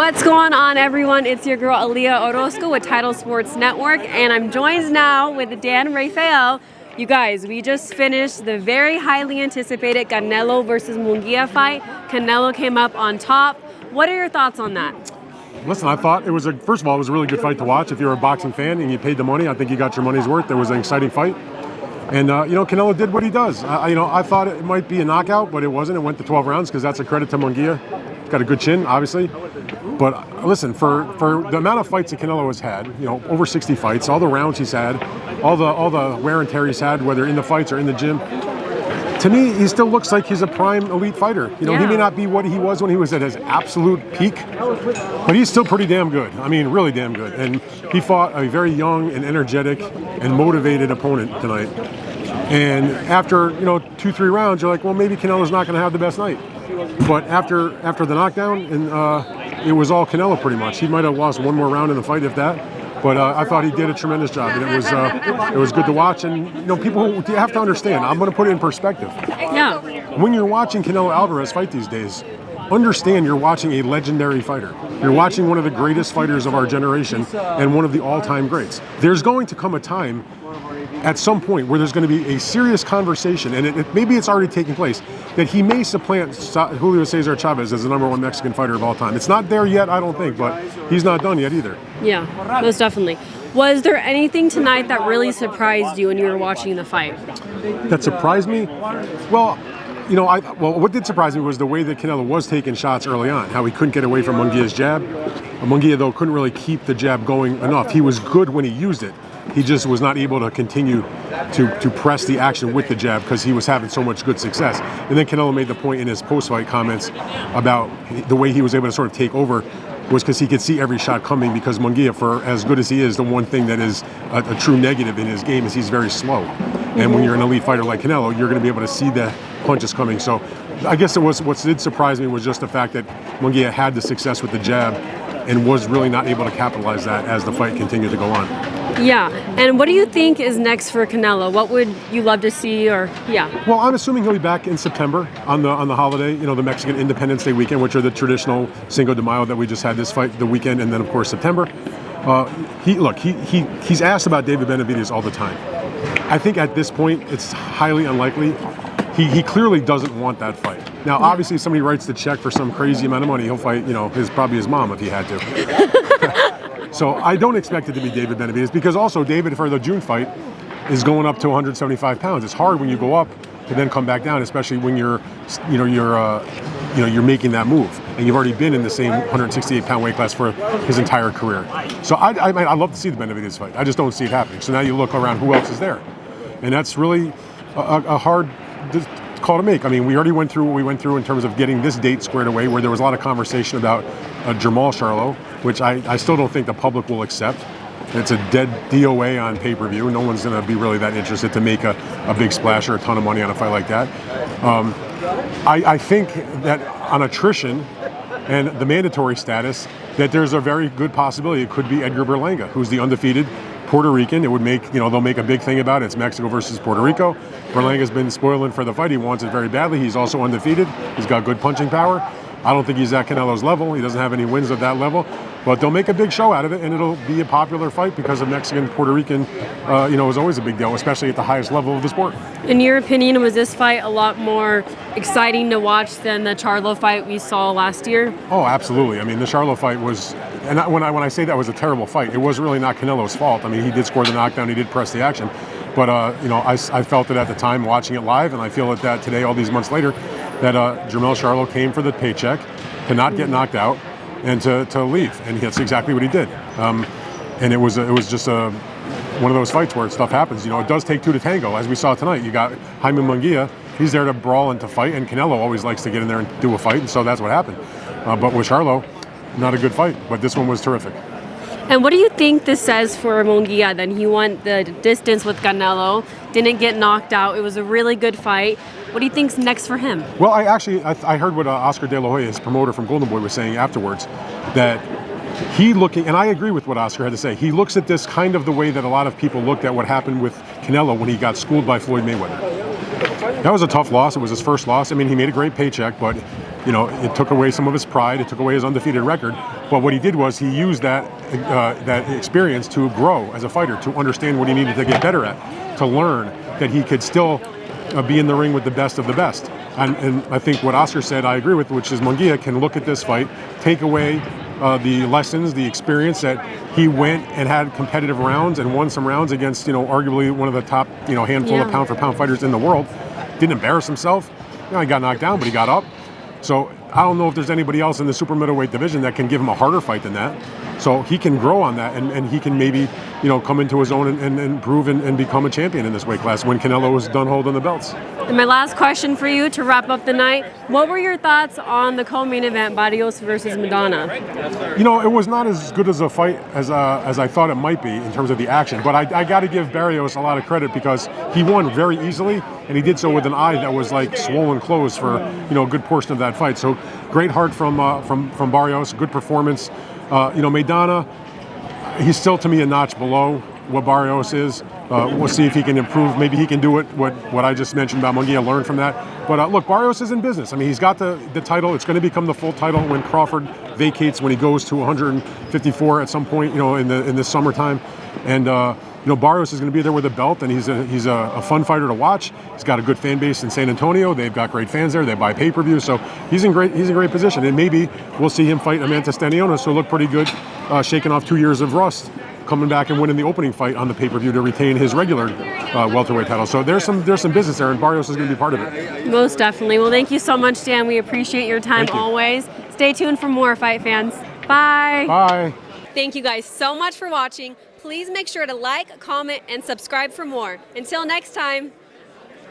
What's going on, everyone? It's your girl Aaliyah Orozco with Title Sports Network, and I'm joined now with Dan Rafael. You guys, we just finished the very highly anticipated Canelo versus Munguia fight. Canelo came up on top. What are your thoughts on that? Listen, I thought it was first of all, it was a really good fight to watch. If you're a boxing fan and you paid the money, I think you got your money's worth. It was an exciting fight. And, Canelo did what he does. I thought it might be a knockout, but it wasn't. It went to 12 rounds because that's a credit to Munguia. He's got a good chin, obviously. But listen, for the amount of fights that Canelo has had, over 60 fights, all the rounds he's had, all the wear and tear he's had, whether in the fights or in the gym, to me, he still looks like he's a prime elite fighter. He may not be what he was when he was at his absolute peak, but he's still pretty damn good. I mean, really damn good. And he fought a very young and energetic and motivated opponent tonight. And after, 2-3 rounds, you're like, well, maybe Canelo's not going to have the best night. But after the knockdown, and it was all Canelo pretty much. He might have lost one more round in the fight, if that. But I thought he did a tremendous job, and it was good to watch. And people, you have to understand. I'm going to put it in perspective. Yeah. When you're watching Canelo Alvarez fight these days, understand you're watching a legendary fighter. You're watching one of the greatest fighters of our generation and one of the all-time greats. There's going to come a time at some point where there's going to be a serious conversation, and maybe it's already taking place, that he may supplant Julio Cesar Chavez as the #1 Mexican fighter of all time. It's not there yet, I don't think, but he's not done yet either. Yeah, most definitely. Was there anything tonight that really surprised you when you were watching the fight? That surprised me? Well, what did surprise me was the way that Canelo was taking shots early on, how he couldn't get away from Munguia's jab. Munguia, though, couldn't really keep the jab going enough. He was good when he used it. He just was not able to continue to press the action with the jab because he was having so much good success. And then Canelo made the point in his post-fight comments about the way he was able to sort of take over was because he could see every shot coming, because Munguia, for as good as he is, the one thing that is a true negative in his game is he's very slow. And when you're an elite fighter like Canelo, you're going to be able to see the punches coming. So I guess what did surprise me was just the fact that Munguia had the success with the jab and was really not able to capitalize that as the fight continued to go on. Yeah, and what do you think is next for Canelo? What would you love to see, or Well, I'm assuming he'll be back in September on the holiday, the Mexican Independence Day weekend, which are the traditional Cinco de Mayo that we just had this fight, the weekend, and then of course September. He's asked about David Benavidez all the time. I think at this point it's highly unlikely. He clearly doesn't want that fight. Now, obviously, if somebody writes the check for some crazy amount of money, he'll fight, probably his mom if he had to. So I don't expect it to be David Benavidez, because also David, for the June fight, is going up to 175 pounds. It's hard when you go up to then come back down, especially when you're making that move, and you've already been in the same 168-pound weight class for his entire career. So I'd love to see the Benavidez fight. I just don't see it happening. So now you look around, who else is there? And that's really a hard call to make. I mean, we already went through what we went through in terms of getting this date squared away, where there was a lot of conversation about Jermall Charlo, which I still don't think the public will accept. It's a dead DOA on pay-per-view. No one's going to be really that interested to make a big splash or a ton of money on a fight like that. I think that on attrition and the mandatory status, that there's a very good possibility it could be Edgar Berlanga, who's the undefeated Puerto Rican. It would make, they'll make a big thing about it. It's Mexico versus Puerto Rico. Berlanga's been spoiling for the fight. He wants it very badly. He's also undefeated. He's got good punching power. I don't think he's at Canelo's level. He doesn't have any wins at that level. But they'll make a big show out of it, and it'll be a popular fight because of Mexican-Puerto Rican, is always a big deal, especially at the highest level of the sport. In your opinion, was this fight a lot more exciting to watch than the Charlo fight we saw last year? Oh, absolutely. I mean, the Charlo fight was, and when I say that was a terrible fight, it was really not Canelo's fault. I mean, he did score the knockdown, he did press the action. But, I felt it at the time watching it live, and I feel that today, all these months later, that Jermall Charlo came for the paycheck, to not get knocked out, and to leave, and that's exactly what he did. And it was just one of those fights where stuff happens. It does take two to tango, as we saw tonight. You got Jaime Munguia; he's there to brawl and to fight, and Canelo always likes to get in there and do a fight, and so that's what happened. But with Charlo, not a good fight, but this one was terrific. And what do you think this says for Munguia? Then he went the distance with Canelo, didn't get knocked out. It was a really good fight. What do you think's next for him? Well, I heard what Oscar De La Hoya, his promoter from Golden Boy, was saying afterwards, that and I agree with what Oscar had to say. He looks at this kind of the way that a lot of people looked at what happened with Canelo when he got schooled by Floyd Mayweather. That was a tough loss. It was his first loss. I mean, he made a great paycheck, but it took away some of his pride. It took away his undefeated record. But what he did was he used that experience to grow as a fighter, to understand what he needed to get better at, to learn that he could still be in the ring with the best of the best. And I think what Oscar said, I agree with, which is Munguia can look at this fight, take away the lessons, the experience that he went and had competitive rounds and won some rounds against, arguably one of the top, handful of pound-for-pound fighters in the world. Didn't embarrass himself. He got knocked down, but he got up. So I don't know if there's anybody else in the super middleweight division that can give him a harder fight than that. So he can grow on that, and he can maybe, come into his own and improve and become a champion in this weight class when Canelo is done holding the belts. And my last question for you to wrap up the night, what were your thoughts on the co-main event, Barrios versus Madonna? It was not as good as a fight as I thought it might be in terms of the action, but I got to give Barrios a lot of credit because he won very easily, and he did so with an eye that was like swollen closed for a good portion of that fight. So great heart from Barrios, good performance. Maidana, he's still to me a notch below what Barrios is. We'll see if he can improve. Maybe he can do it. What I just mentioned about Munguia, learn from that. But look, Barrios is in business. I mean, he's got the title. It's going to become the full title when Crawford vacates, when he goes to 154 at some point, in the summertime. And Barrios is going to be there with a belt, and he's a fun fighter to watch. He's got a good fan base in San Antonio. They've got great fans there. They buy pay-per-view, so he's in great position. And maybe we'll see him fight Amanda Stanionis, who looked pretty good, shaking off 2 years of rust, coming back and winning the opening fight on the pay-per-view to retain his regular welterweight title. So there's some business there, and Barrios is going to be part of it. Most definitely. Well, thank you so much, Dan. We appreciate your time always. Stay tuned for more, fight fans. Bye. Bye. Thank you guys so much for watching. Please make sure to like, comment, and subscribe for more. Until next time.